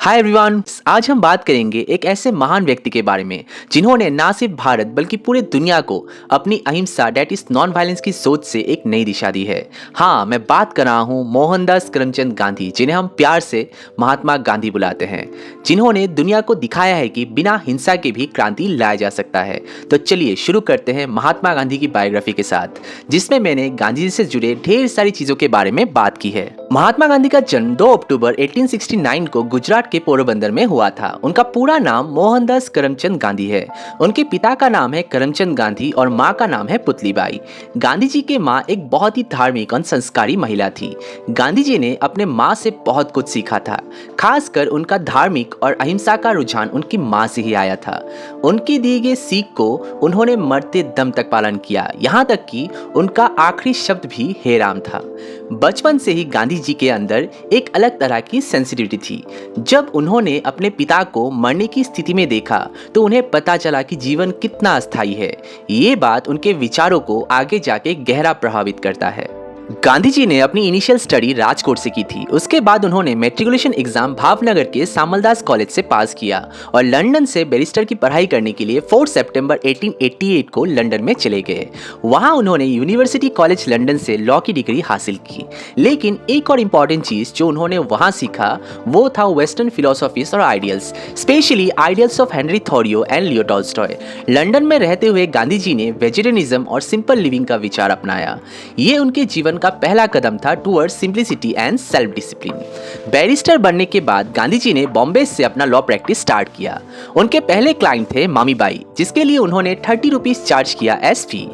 Hi everyone, आज हम बात करेंगे एक ऐसे महान व्यक्ति के बारे में जिन्होंने ना सिर्फ भारत बल्कि पूरे दुनिया को अपनी अहिंसा डेट इज नॉन वायलेंस की सोच से एक नई दिशा दी है। हाँ, मैं बात कर रहा हूँ मोहनदास करमचंद गांधी, जिन्हें हम प्यार से महात्मा गांधी बुलाते हैं, जिन्होंने दुनिया को दिखाया है कि बिना हिंसा के भी क्रांति लाया जा सकता है। तो चलिए शुरू करते हैं महात्मा गांधी की बायोग्राफी के साथ, जिसमें मैंने गांधी जी से जुड़े ढेर सारी चीजों के बारे में बात की है। महात्मा गांधी का जन्म 2 अक्टूबर 1869 को गुजरात के पोरबंदर में हुआ था। उनका पूरा नाम मोहनदास करमचंद गांधी है। उनके पिता का नाम है करमचंद गांधी और माँ का नाम है पुतलीबाई। गांधी जी की माँ एक बहुत ही धार्मिक और संस्कारी महिला थी। गांधी जी ने अपने माँ से बहुत कुछ सीखा था। खासकर उनका धार्मिक और अहिंसा का रुझान उनकी माँ से ही आया था। उनकी दी गई सीख को उन्होंने मरते दम तक पालन किया, यहाँ तक कि उनका आखिरी शब्द भी हे राम था। बचपन से ही गांधी जी के अंदर एक अलग तरह की सेंसिटिविटी थी। जब उन्होंने अपने पिता को मरने की स्थिति में देखा तो उन्हें पता चला कि जीवन कितना अस्थायी है। ये बात उनके विचारों को आगे जाके गहरा प्रभावित करता है। गांधी जी ने अपनी इनिशियल स्टडी राजकोट से की थी। उसके बाद उन्होंने मैट्रिकुलेशन एग्जाम भावनगर के सामलदास कॉलेज से पास किया और लंदन से बैरिस्टर की पढ़ाई करने के लिए 4 सितंबर 1888 को लंदन में चले गए। वहां उन्होंने यूनिवर्सिटी कॉलेज लंदन से लॉ की डिग्री हासिल की। लेकिन एक और इम्पॉर्टेंट चीज जो उन्होंने वहां सीखा वो था वेस्टर्न फिलोसॉफीज और ideals, especially ideals of Henry Thoreau and Leo Tolstoy. London में रहते हुए गांधी जी ने वेजिटेरियनिज्म और सिंपल लिविंग का विचार अपनाया। ये उनके जीवन का पहला कदम था towards simplicity and self discipline. Barrister बनने के बाद गांधी जी ने बॉम्बे से अपना लॉ प्रैक्टिस स्टार्ट किया। उनके पहले क्लाइंट थे मामीबाई, जिसके लिए उन्होंने 30 रुपीज चार्ज किया एज फी।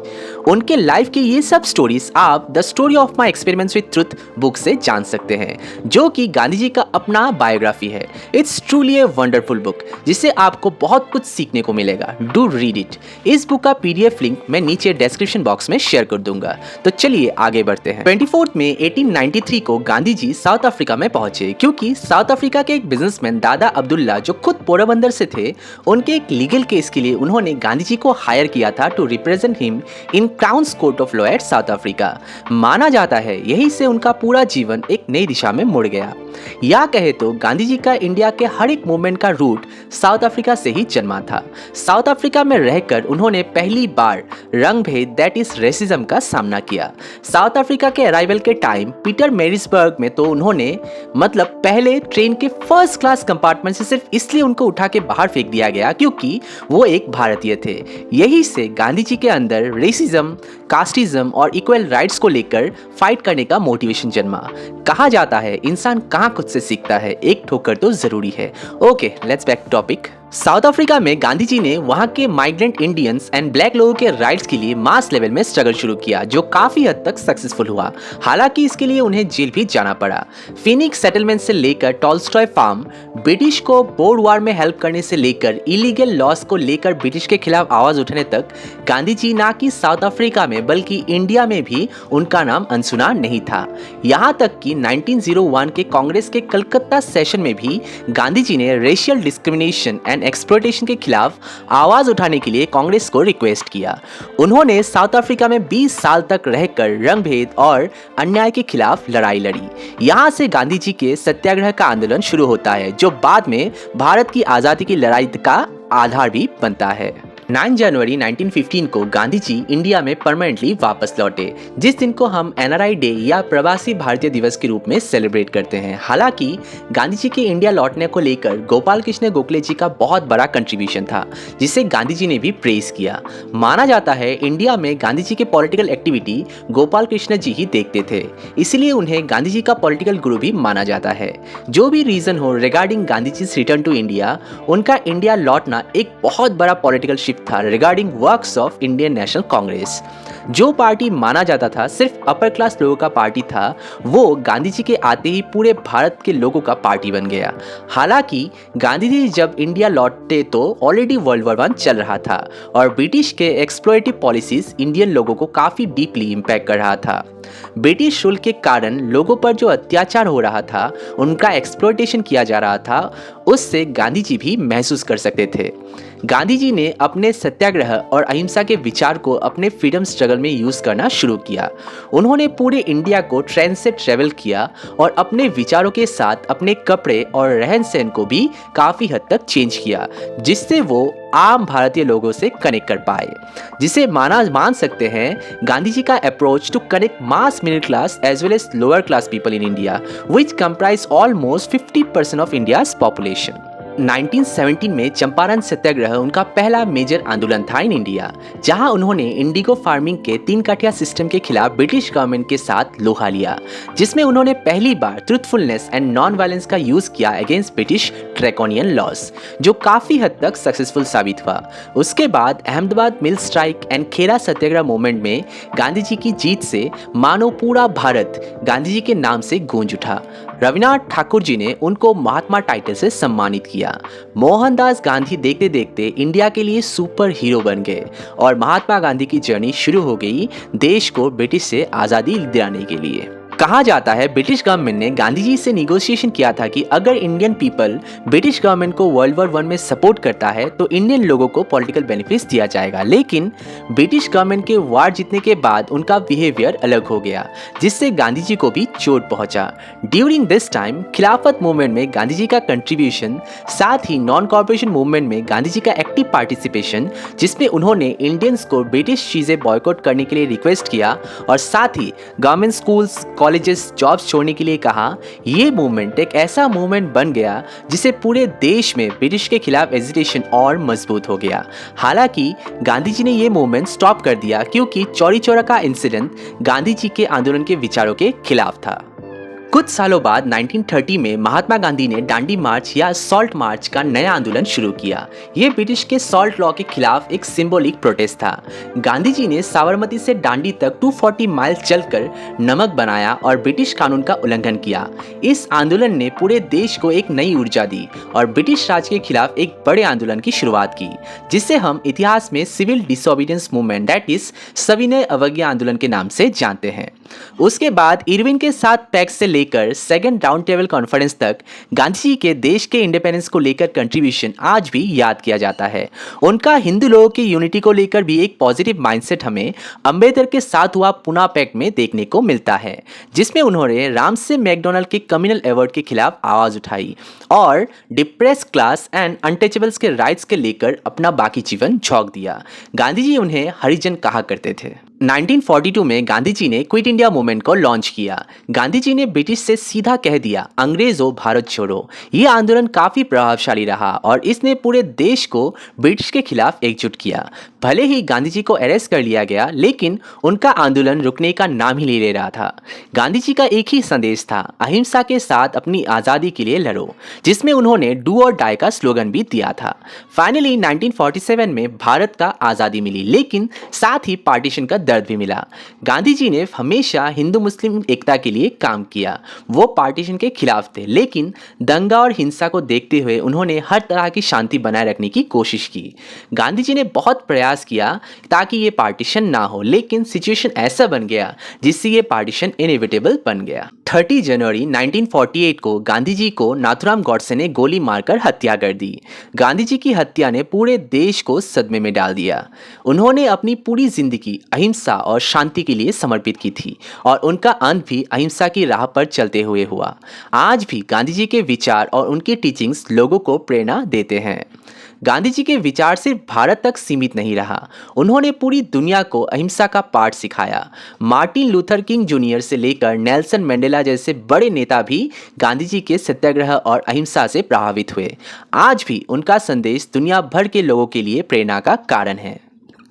उनके लाइफ की ये सब स्टोरीज आप the story of my experiments with truth book से जान सकते हैं, जो कि गांधी जी का अपना बायोग्राफी है। It's truly a wonderful book, जिससे आपको बहुत कुछ सीखने को मिलेगा। Do read it. इस बुक का पीडीएफ लिंक मैं नीचे डिस्क्रिप्शन बॉक्स में शेयर कर दूंगा। तो चलिए आगे बढ़ते हैं। 24 मई 1893 को गांधी जी साउथ अफ्रीका में पहुंचे, क्योंकि साउथ अफ्रीका के एक बिजनेसमैन दादा अब्दुल्ला, जो खुद पोरबंदर से थे, उनके एक लीगल केस के लिए उन्होंने गांधी जी को हायर किया था to represent him in crowns court of law at South Africa. माना जाता है यहीं से उनका पूरा जीवन एक नई दिशा में मुड़ गया। या कहे तो गांधी जी का इंडिया के हर एक मूवमेंट का रूट साउथ अफ्रीका से ही जन्मा था। साउथ अफ्रीका में रहकर उन्होंने पहली बार रंग भेद दैट इज रेसिज्म का सामना किया। साउथ अफ्रीका के अराइवल के टाइम पीटर मैरिसबर्ग में तो उन्होंने पहले ट्रेन के फर्स्ट क्लास कंपार्टमेंट से सिर्फ इसलिए उनको उठा के बाहर फेंक दिया गया क्योंकि वो एक भारतीय थे। यही से गांधी जी के अंदर रेसिज्म, कास्टिज्म और इक्वल राइट्स को लेकर फाइट करने का मोटिवेशन जन्मा। कहा जाता है इंसान कहाँ खुद से सीखता है, एक ठोकर तो जरूरी है। Okay, let's back to topic. South Africa में गांधी जी ने वहां के माइग्रेंट इंडियंस एंड ब्लैक लोगों के राइट्स के लिए मास लेवल में स्ट्रगल शुरू किया, जो काफी हद तक सक्सेसफुल हुआ। हालांकि इसके लिए उन्हें जेल भी जाना पड़ा। फिनिक्स सेटलमेंट से लेकर टॉल्स्टॉय फार्म, ब्रिटिश को बोर वार में हेल्प करने से लेकर इलीगल लॉस को लेकर ब्रिटिश के खिलाफ आवाज उठाने तक, गांधी जी ना कि साउथ अफ्रीका में बल्कि इंडिया में भी उनका नाम अनसुना नहीं था। यहाँ तक कि 1901 के कांग्रेस के कलकत्ता सेशन में भी गांधी जी ने रेशियल डिस्क्रिमिनेशन एंड एक्सप्लॉयटेशन के खिलाफ आवाज उठाने के लिए कांग्रेस को रिक्वेस्ट किया। उन्होंने साउथ अफ्रीका में 20 साल तक रहकर रंगभेद और अन्याय के खिलाफ लड़ाई लड़ी। यहाँ से गांधी जी के सत्याग्रह का आंदोलन शुरू होता है, जो बाद में भारत की आजादी की लड़ाई का आधार भी बनता है। 9 जनवरी 1915 को गांधी जी इंडिया में परमानेंटली वापस लौटे, जिस दिन को हम एनआरआई डे या प्रवासी भारतीय दिवस के रूप में सेलिब्रेट करते हैं। हालांकि गांधी जी के इंडिया लौटने को लेकर गोपाल कृष्ण गोखले जी का बहुत बड़ा कंट्रीब्यूशन था, जिसे गांधी जी ने भी प्रेज किया। माना जाता है इंडिया में गांधी जी के पॉलिटिकल एक्टिविटी गोपाल कृष्ण जी ही देखते थे, इसलिए उन्हें गांधी जी का पॉलिटिकल गुरु भी माना जाता है। जो भी रीजन हो regarding Gandhi ji return to India, उनका इंडिया लौटना एक बहुत बड़ा पॉलिटिकल शिफ्ट था regarding works of Indian national congress. जो पार्टी माना जाता था सिर्फ अपर क्लास लोगों का पार्टी था, वो गांधी जी के आते ही पूरे भारत के लोगों का पार्टी बन गया। हालांकि गांधी जी जब इंडिया लौटे तो ऑलरेडी वर्ल्ड वॉर 1 चल रहा था और ब्रिटिश के एक्सप्लॉयटिव पॉलिसीज इंडियन लोगों को काफी डीपली इम्पैक्ट कर रहा था। ब्रिटिश रूल के कारण लोगों पर जो अत्याचार हो रहा था, उनका एक्सप्लॉयटेशन किया जा रहा था, उससे गांधी जी भी महसूस कर सकते थे। गांधी जी ने अपने सत्याग्रह और अहिंसा के विचार को अपने फ्रीडम स्ट्रगल में यूज करना शुरू किया। उन्होंने पूरे इंडिया को ट्रेन से ट्रेवल किया और अपने विचारों के साथ अपने कपड़े और रहन सहन को भी काफी हद तक चेंज किया, जिससे वो आम भारतीय लोगों से कनेक्ट कर पाए, जिसे मान सकते हैं गांधी जी का approach to connect mass middle class as well as lower class people in India which comprise almost 50% of India's population. 1917 में चंपारण सत्याग्रह उनका पहला मेजर आंदोलन था इन इंडिया, जहां उन्होंने इंडिगो फार्मिंग के 3 काठिया सिस्टम के खिलाफ ब्रिटिश गवर्नमेंट के साथ लोहा लिया, जिसमें उन्होंने पहली बार ट्रुथफुलनेस एंड नॉन वायलेंस का यूज किया अगेंस्ट ब्रिटिश ड्रैकोनियन लॉज, जो काफी हद तक सक्सेसफुल साबित हुआ। उसके बाद अहमदाबाद मिल strike and Khera Satyagraha movement में गांधी जी की जीत से मानो पूरा भारत गांधी जी के नाम से गूंज उठा। रविन्द्रनाथ ठाकुर जी ने उनको महात्मा टाइटल से सम्मानित किया। मोहनदास गांधी देखते देखते इंडिया के लिए सुपर हीरो बन गए और महात्मा गांधी की जर्नी शुरू हो गई देश को ब्रिटिश से आज़ादी दिलाने के लिए। कहा जाता है ब्रिटिश गवर्नमेंट ने गांधी जी से निगोशिएशन किया था कि अगर इंडियन पीपल ब्रिटिश गवर्नमेंट को वर्ल्ड वॉर 1 में सपोर्ट करता है तो इंडियन लोगों को पॉलिटिकल बेनिफिट्स दिया जाएगा, लेकिन ब्रिटिश गवर्नमेंट के वार जीतने के बाद उनका बिहेवियर अलग हो गया, जिससे गांधी जी को भी चोट पहुंचा। ड्यूरिंग दिस टाइम खिलाफत मूवमेंट में गांधी जी का कंट्रीब्यूशन, साथ ही नॉन कॉर्पोरेशन मूवमेंट में गांधी जी का एक्टिव पार्टिसिपेशन, जिसमें उन्होंने इंडियंस को ब्रिटिश चीज़ें बॉयकॉट करने के लिए रिक्वेस्ट किया और साथ ही गवर्नमेंट स्कूल्स कॉलेजेस जॉब्स छोड़ने के लिए कहा, ये मूवमेंट एक ऐसा मूवमेंट बन गया जिसे पूरे देश में ब्रिटिश के खिलाफ एजिटेशन और मजबूत हो गया। हालांकि गांधी जी ने ये मूवमेंट स्टॉप कर दिया क्योंकि चौरी चौरा का इंसिडेंट गांधी जी के आंदोलन के विचारों के खिलाफ था। कुछ सालों बाद 1930 में महात्मा गांधी ने दांडी मार्च या सॉल्ट मार्च का नया आंदोलन शुरू किया। ये ब्रिटिश के सॉल्ट लॉ के खिलाफ एक सिंबॉलिक प्रोटेस्ट था। गांधी जी ने साबरमती से दांडी तक 240 माइल चलकर नमक बनाया और ब्रिटिश कानून का उल्लंघन किया। इस आंदोलन ने पूरे देश को एक नई ऊर्जा दी और ब्रिटिश राज के खिलाफ एक बड़े आंदोलन की शुरुआत की, जिसे हम इतिहास में civil disobedience movement that is सविनय अवज्ञा आंदोलन के नाम से जानते हैं। उसके बाद इरविन के साथ पैक्ट से लेकर सेकंड राउंड टेबल कॉन्फ्रेंस तक गांधी जी के देश के इंडिपेंडेंस को लेकर कंट्रीब्यूशन आज भी याद किया जाता है। उनका हिंदू लोगों की यूनिटी को लेकर भी एक पॉजिटिव माइंडसेट हमें अंबेडकर के साथ हुआ पुना पैक्ट में देखने को मिलता है, जिसमें उन्होंने रामसे मैकडोनल्ड के कम्युनल अवार्ड के खिलाफ आवाज उठाई और डिप्रेस क्लास एंड अनटचेबल्स के राइट्स के लेकर अपना बाकी जीवन झोंक दिया। गांधी जी उन्हें हरिजन कहा करते थे। 1942 में गांधी जी ने क्विट इंडिया मूवमेंट को लॉन्च किया। गांधी जी ने ब्रिटिश से सीधा कह दिया, अंग्रेजों भारत छोड़ो। ये आंदोलन काफी प्रभावशाली रहा और इसने पूरे देश को ब्रिटिश के खिलाफ एकजुट किया। भले ही गांधी जी को अरेस्ट कर लिया गया, लेकिन उनका आंदोलन रुकने का नाम ही नहीं ले रहा था। गांधी जी का एक ही संदेश था, अहिंसा के साथ अपनी आज़ादी के लिए लड़ो, जिसमें उन्होंने डू और डाई का स्लोगन भी दिया था। फाइनली 1947 में भारत का आज़ादी मिली, लेकिन साथ ही पार्टीशन का दर्द भी मिला। गांधी जी ने हमेशा हिंदू मुस्लिम एकता के लिए काम किया। वो पार्टीशन के खिलाफ थे, लेकिन दंगा और हिंसा को देखते हुए उन्होंने हर तरह की शांति बनाए रखने की कोशिश की। गांधी जी ने बहुत प्रयास किया ताकि ये पार्टीशन ना हो, लेकिन सिचुएशन ऐसा बन गया जिससे ये पार्टीशन इनएविटेबल बन गया। 30 जनवरी 1948 को गांधी जी को नाथुराम गॉडसे ने गोली मारकर हत्या कर दी। गांधी जी की हत्या ने पूरे देश को सदमे में डाल दिया। उन्होंने अपनी पूरी जिंदगी अहिंसा और शांति के लिए समर्पित की थी और उनका अंत भी अहिंसा की राह पर चलते हुए हुआ। आज भी गांधी जी के विचार और उनकी टीचिंग्स लोगों को प्रेरणा देते हैं। गांधी जी के विचार सिर्फ भारत तक सीमित नहीं रहा, उन्होंने पूरी दुनिया को अहिंसा का पाठ सिखाया। मार्टिन लूथर किंग जूनियर से लेकर नेल्सन मंडेला जैसे बड़े नेता भी गांधी जी के सत्याग्रह और अहिंसा से प्रभावित हुए। आज भी उनका संदेश दुनिया भर के लोगों के लिए प्रेरणा का कारण है।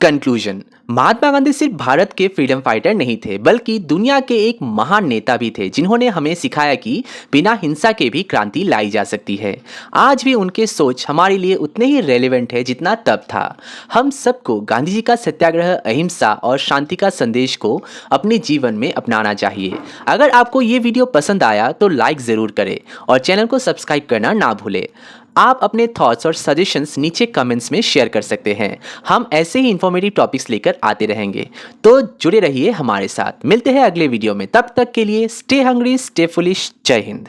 कंक्लूजन, महात्मा गांधी सिर्फ भारत के फ्रीडम फाइटर नहीं थे, बल्कि दुनिया के एक महान नेता भी थे, जिन्होंने हमें सिखाया कि बिना हिंसा के भी क्रांति लाई जा सकती है। आज भी उनके सोच हमारे लिए उतने ही रेलेवेंट है जितना तब था। हम सबको गांधी जी का सत्याग्रह, अहिंसा और शांति का संदेश को अपने जीवन में अपनाना चाहिए। अगर आपको ये वीडियो पसंद आया तो लाइक ज़रूर करें और चैनल को सब्सक्राइब करना ना भूलें। आप अपने थॉट्स और सजेशंस नीचे कमेंट्स में शेयर कर सकते हैं। हम ऐसे ही इंफॉर्मेटिव टॉपिक्स लेकर आते रहेंगे, तो जुड़े रहिए हमारे साथ। मिलते हैं अगले वीडियो में, तब तक के लिए स्टे हंग्री, स्टे फुलिश। जय हिंद।